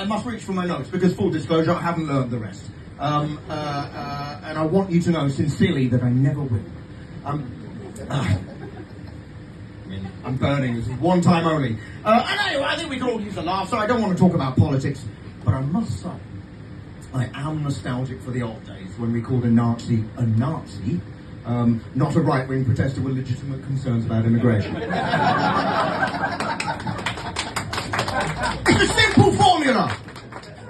I must reach for my notes because, full disclosure, I haven't learned the rest. And I want you to know sincerely that I never will. I'm burning. This is one time only. And anyway, I think we can all use a laugh, so I don't want to talk about politics. But I must say, I am nostalgic for the old days when we called a Nazi, not a right-wing protester with legitimate concerns about immigration. It's a simple formula.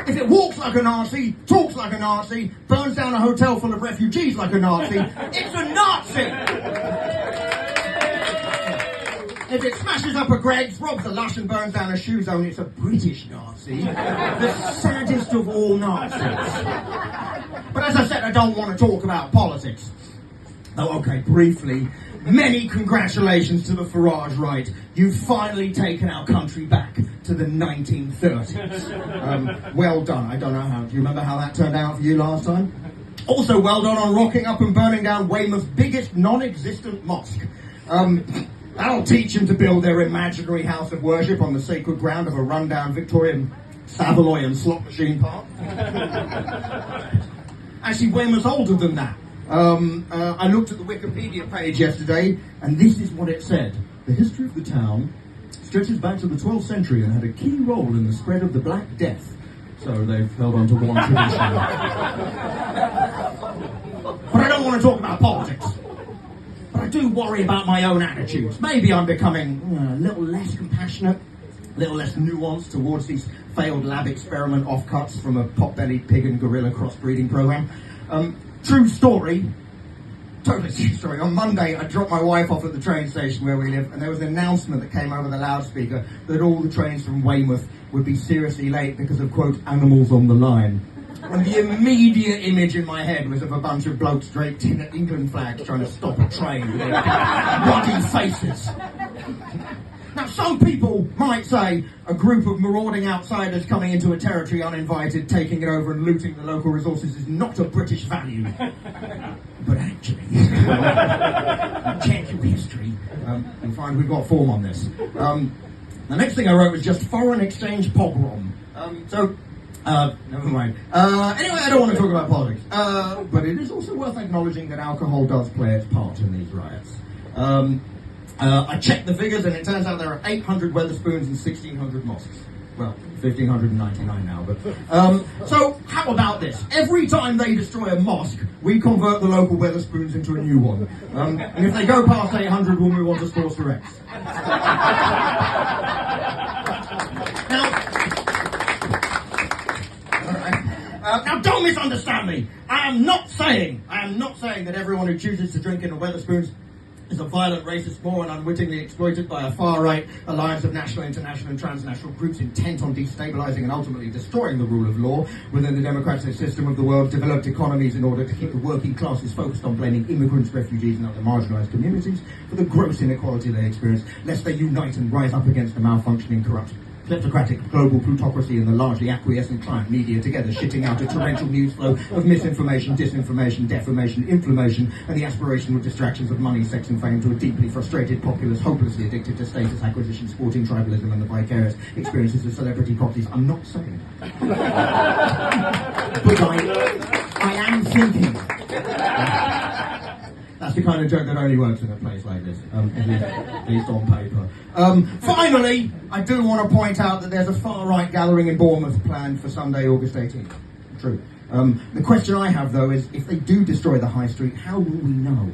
If it walks like a Nazi, talks like a Nazi, burns down a hotel full of refugees like a Nazi, it's a Nazi! If it smashes up a Greggs, robs a Lush and burns down a shoe zone, it's a British Nazi. The saddest of all Nazis. But as I said, I don't want to talk about politics. Oh, okay, briefly. Many congratulations to the Farage right. You've finally taken our country back to the 1930s. Well done. I don't know how. Do you remember how that turned out for you last time? Also, well done on rocking up and burning down Weymouth's biggest non-existent mosque. That'll teach them to build their imaginary house of worship on the sacred ground of a rundown Victorian Savoy slot machine park. Actually, Weymouth's older than that. I looked at the Wikipedia page yesterday, and this is what it said. The history of the town stretches back to the 12th century and had a key role in the spread of the Black Death. So they've held on to one tradition. But I don't want to talk about politics. But I do worry about my own attitudes. Maybe I'm becoming a little less compassionate, a little less nuanced towards these failed lab experiment offcuts from a pot-bellied pig and gorilla crossbreeding program. True story, totally true story. On Monday, I dropped my wife off at the train station where we live, and there was an announcement that came over the loudspeaker that all the trains from Weymouth would be seriously late because of, quote, animals on the line. And the immediate image in my head was of a bunch of blokes draped in England flags trying to stop a train with their ruddy faces. Now, some people might say a group of marauding outsiders coming into a territory uninvited, taking it over and looting the local resources is not a British value. But actually, check your history and find we've got form on this. The next thing I wrote was just foreign exchange pogrom. Never mind. Anyway, I don't want to talk about politics. But it is also worth acknowledging that alcohol does play its part in these riots. I checked the figures, and it turns out there are 800 Wetherspoons and 1,600 mosques. Well, 1,599 now, but... so, how about this? Every time they destroy a mosque, we convert the local Wetherspoons into a new one. And if they go past 800, we'll move on to Sports X. Now, don't misunderstand me. I am not saying that everyone who chooses to drink in a Wetherspoons is a violent racist moron unwittingly exploited by a far-right alliance of national, international and transnational groups intent on destabilising and ultimately destroying the rule of law within the democratic system of the world's developed economies in order to keep the working classes focused on blaming immigrants, refugees and other marginalised communities for the gross inequality they experience, lest they unite and rise up against the malfunctioning, corrupt, kleptocratic global plutocracy and the largely acquiescent client media together shitting out a torrential news flow of misinformation, disinformation, defamation, inflammation and the aspirational distractions of money, sex and fame to a deeply frustrated populace hopelessly addicted to status acquisition, sporting tribalism and the vicarious experiences of celebrity properties. I'm not saying that. But I am thinking. That's the kind of joke that only works in a place like this, at least on paper. Finally, I do want to point out that there's a far-right gathering in Bournemouth planned for Sunday, August 18th. True. The question I have, though, is if they do destroy the high street, how will we know?